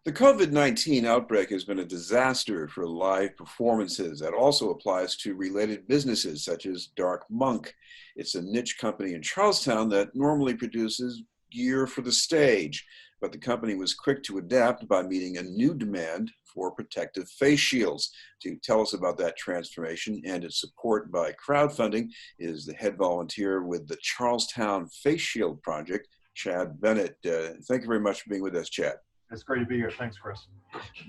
The COVID-19 outbreak has been a disaster for live performances. That also applies to related businesses such as Dark Monk. It's a niche company in Charlestown that normally produces gear for the stage, but the company was quick to adapt by meeting a new demand for protective face shields. To tell us about that transformation and its support by crowdfunding is the head volunteer with the Charlestown Face Shield Project, Chad Bennett. Thank you very much for being with us, Chad. It's great to be here. Thanks, Chris.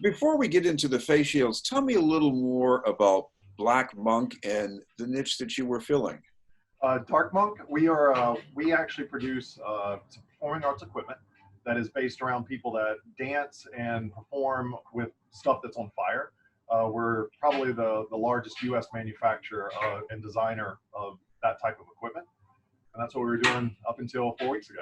Before we get into the face shields, tell me a little more about Black Monk and the niche that you were filling. Dark Monk, we actually produce some performing arts equipment that is based around people that dance and perform with stuff that's on fire. We're probably the largest U.S. manufacturer and designer of that type of equipment, and that's what we were doing up until 4 weeks ago.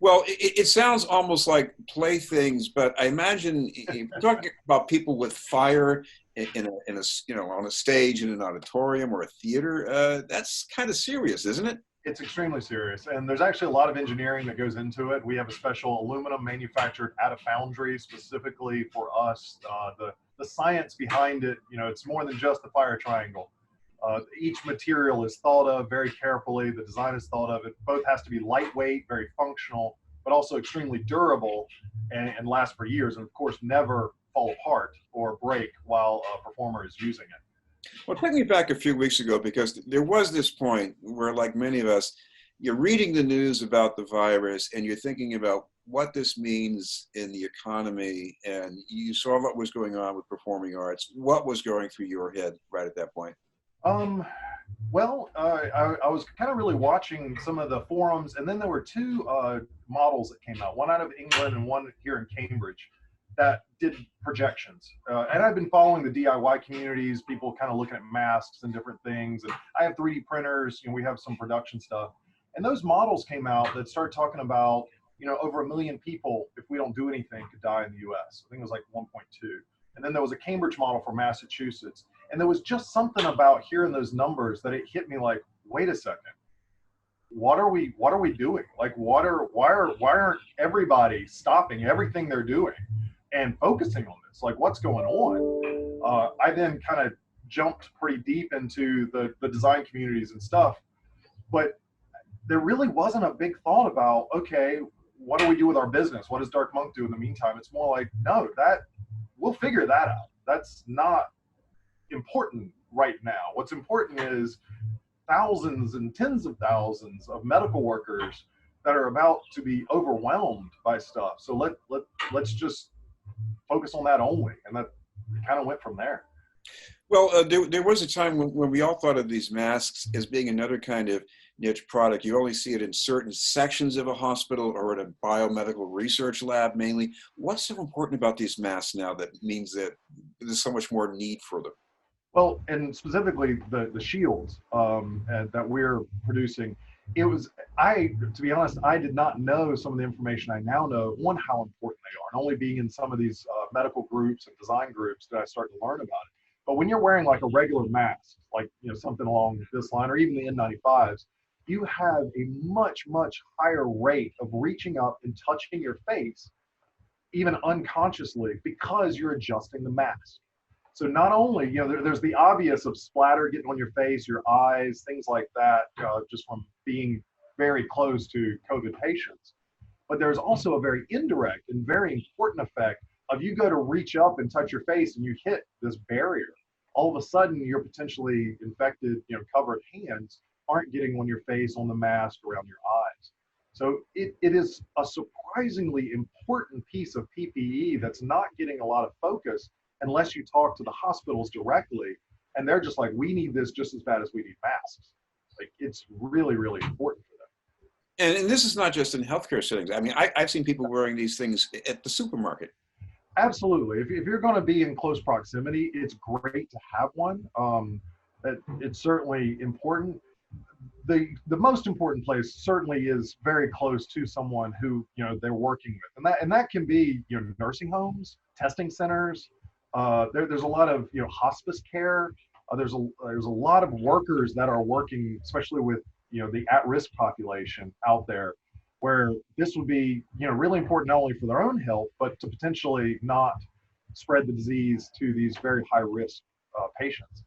Well, it sounds almost like playthings, but I imagine if you're talking about people with fire in a on a stage in an auditorium or a theater. That's kind of serious, isn't it? It's extremely serious, and there's actually a lot of engineering that goes into it. We have a special aluminum manufactured at a foundry specifically for us. The science behind it, it's more than just the fire triangle. Each material is thought of very carefully. The design is thought of. It both has to be lightweight, very functional, but also extremely durable and last for years. And of course, never fall apart or break while a performer is using it. Well, take me back a few weeks ago, because there was this point where, like many of us, you're reading the news about the virus and you're thinking about what this means in the economy. And you saw what was going on with performing arts. What was going through your head right at that point? Well, I was kind of really watching some of the forums, and then there were two models that came out, one out of England and one here in Cambridge, that did projections. And I've been following the DIY communities, people kind of looking at masks and different things. And I have 3D printers, we have some production stuff. And those models came out that started talking about, over 1 million people, if we don't do anything, could die in the US. I think it was like 1.2. And then there was a Cambridge model for Massachusetts. And there was just something about hearing those numbers that it hit me like, wait a second, what are we doing? Like, why aren't everybody stopping everything they're doing and focusing on this? Like, what's going on? I then kind of jumped pretty deep into the design communities and stuff, but there really wasn't a big thought about, okay, what do we do with our business? What does Dark Monk do in the meantime? It's more like, no, we'll figure that out. That's not important right now. What's important is thousands and tens of thousands of medical workers that are about to be overwhelmed by stuff. So let's just focus on that only. And that kind of went from there. Well, there was a time when we all thought of these masks as being another kind of niche product. You only see it in certain sections of a hospital or in a biomedical research lab mainly. What's so important about these masks now that means that there's so much more need for them? Well, and specifically the shields that we're producing, to be honest, I did not know some of the information I now know, one, how important they are. And only being in some of these medical groups and design groups did I start to learn about it. But when you're wearing like a regular mask, like something along this line, or even the N95s, you have a much, much higher rate of reaching up and touching your face, even unconsciously, because you're adjusting the mask. So not only, there's the obvious of splatter getting on your face, your eyes, things like that, just from being very close to COVID patients. But there's also a very indirect and very important effect of you go to reach up and touch your face and you hit this barrier. All of a sudden, your potentially infected, covered hands aren't getting on your face, on the mask, around your eyes. So it is a surprisingly important piece of PPE that's not getting a lot of focus unless you talk to the hospitals directly, and they're just like, we need this just as bad as we need masks. Like, it's really, really important for them. And this is not just in healthcare settings. I mean, I've seen people wearing these things at the supermarket. Absolutely. If you're going to be in close proximity, it's great to have one. It's certainly important. The most important place certainly is very close to someone who they're working with, and that can be nursing homes, testing centers. There's a lot of hospice care. There's a lot of workers that are working, especially with the at-risk population out there, where this would be, really important not only for their own health, but to potentially not spread the disease to these very high risk patients.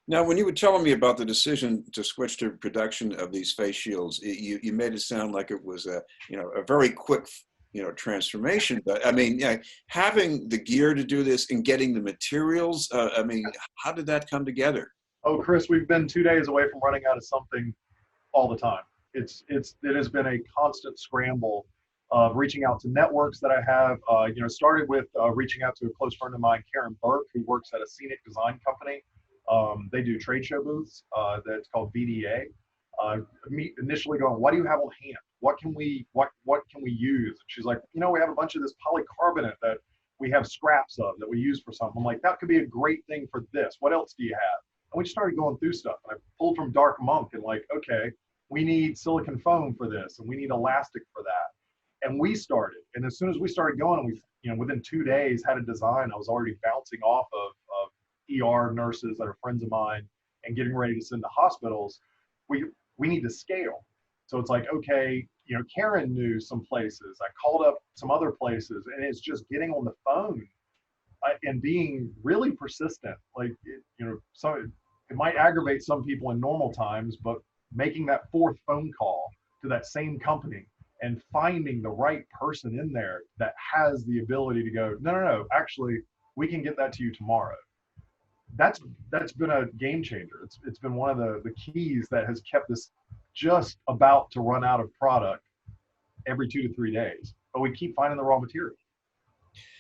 Now, when you were telling me about the decision to switch to production of these face shields, you made it sound like it was a very quick, transformation. But I mean, yeah, having the gear to do this and getting the materials, I mean, how did that come together? Oh, Chris, we've been 2 days away from running out of something all the time. It has been a constant scramble of reaching out to networks that I have. Started with reaching out to a close friend of mine, Karen Burke, who works at a scenic design company. They do trade show booths. That's called VDA. Me initially going, what do you have on hand? What can we use? And she's like, we have a bunch of this polycarbonate that we have scraps of that we use for something. I'm like, that could be a great thing for this. What else do you have? And we started going through stuff. And I pulled from Dark Monk and like, okay, we need silicone foam for this, and we need elastic for that. And we started. And as soon as we started going, we, within 2 days had a design. I was already bouncing off of ER nurses that are friends of mine and getting ready to send to hospitals. We need to scale. So it's like, okay, Karen knew some places. I called up some other places, and it's just getting on the phone and being really persistent. Like, so it might aggravate some people in normal times, but making that fourth phone call to that same company and finding the right person in there that has the ability to go, no, actually, we can get that to you tomorrow. That's been a game changer. It's been one of the keys that has kept us just about to run out of product every 2 to 3 days, but we keep finding the raw material.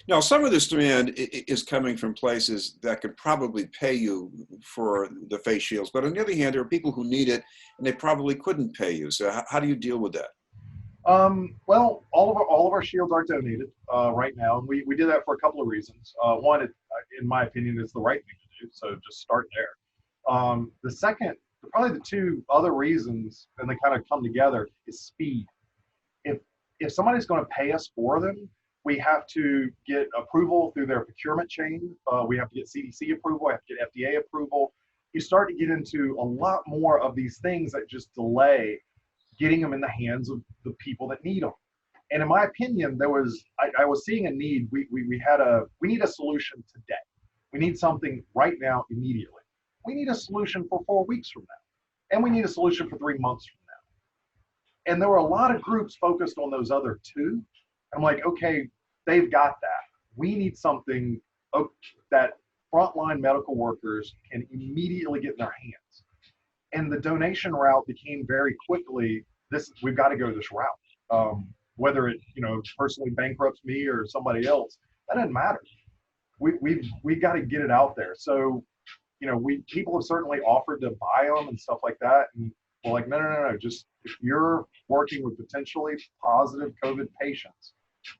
Now, some of this demand is coming from places that could probably pay you for the face shields, but on the other hand, there are people who need it and they probably couldn't pay you. So how do you deal with that? Well, all of our shields are donated right now, and we did that for a couple of reasons. One, in my opinion, it's the right thing to do, so just start there. The second, probably the two other reasons, and they kind of come together, is speed. If somebody's going to pay us for them, we have to get approval through their procurement chain. We have to get CDC approval. We have to get FDA approval. You start to get into a lot more of these things that just delay getting them in the hands of the people that need them. And in my opinion, I was seeing a need. We need a solution today. We need something right now, immediately. We need a solution for 4 weeks from now. And we need a solution for 3 months from now. And there were a lot of groups focused on those other two. I'm like, okay, they've got that. We need something that frontline medical workers can immediately get in their hands. And the donation route became very quickly, we've got to go this route. Whether it, personally bankrupts me or somebody else, that doesn't matter. We've got to get it out there. So, people have certainly offered to buy them and stuff like that. And we're like, no. Just if you're working with potentially positive COVID patients,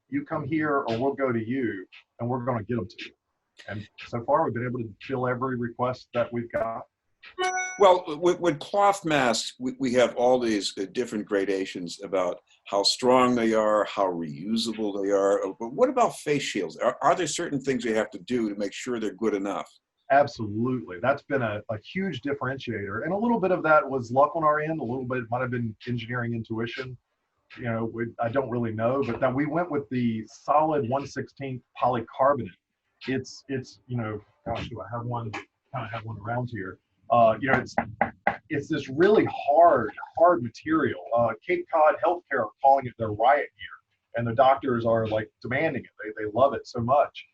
you come here or we'll go to you and we're going to get them to you. And so far, we've been able to fill every request that we've got. Well, with cloth masks, we have all these different gradations about how strong they are, how reusable they are. But what about face shields? Are there certain things you have to do to make sure they're good enough? Absolutely. That's been a huge differentiator. And a little bit of that was luck on our end. A little bit might have been engineering intuition. I don't really know. But then we went with the solid 1/16 polycarbonate. It's gosh, do I have one? Kind of have one around here. It's this really hard material. Cape Cod Healthcare are calling it their riot gear, and the doctors are like demanding it. They love it so much.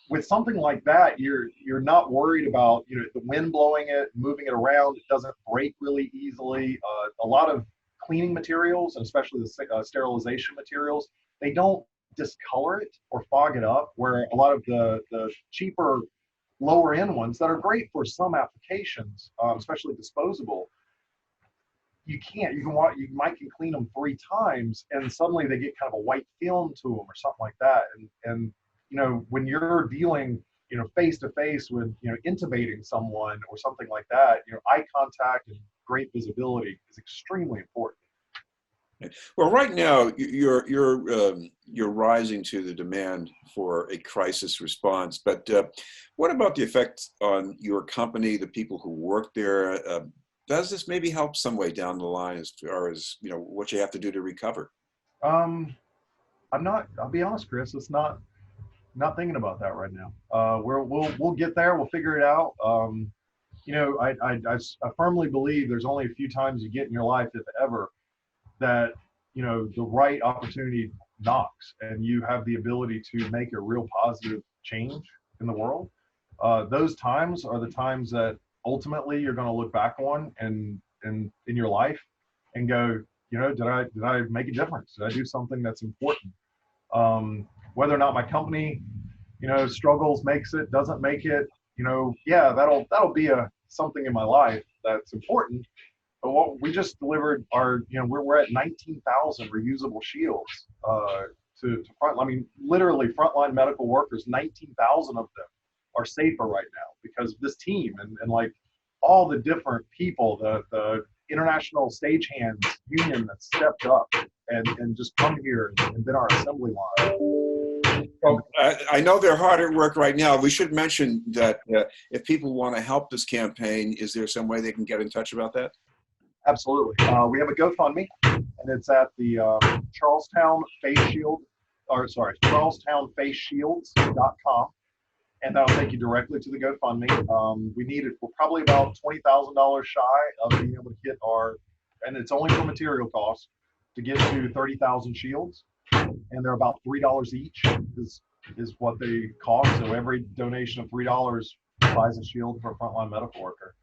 With something like that, you're not worried about the wind blowing it, moving it around. It doesn't break really easily. A lot of cleaning materials, and especially the sterilization materials, they don't discolor it or fog it up. Where a lot of the cheaper lower end ones that are great for some applications, especially disposable, you might can clean them 3 times and suddenly they get kind of a white film to them or something like that. And when you're dealing face to face with intubating someone or something like that, eye contact and great visibility is extremely important. Well, right now you're rising to the demand for a crisis response. But what about the effect on your company, the people who work there? Does this maybe help some way down the line as far as, what you have to do to recover? Um, I'm not. I'll be honest, Chris. It's not thinking about that right now. We'll get there. We'll figure it out. I firmly believe there's only a few times you get in your life, if ever, that the right opportunity knocks, and you have the ability to make a real positive change in the world. Those times are the times that ultimately you're going to look back on and in your life and go, did I make a difference? Did I do something that's important? Whether or not my company, struggles, makes it, doesn't make it, yeah, that'll be something in my life that's important. But what we just delivered we're at 19,000 reusable shields to front. I mean, literally frontline medical workers, 19,000 of them are safer right now because of this team and like all the different people, the international stagehands union that stepped up and just come here and been our assembly line. Well, I know they're hard at work right now. We should mention that if people want to help this campaign, is there some way they can get in touch about that? Absolutely. We have a GoFundMe, and it's at the Charlestown Face Shield, CharlestownFaceShields.com, and that'll take you directly to the GoFundMe. We're probably about $20,000 shy of being able to get and it's only for material costs, to get to 30,000 shields, and they're about $3 each is what they cost. So every donation of $3 buys a shield for a frontline medical worker.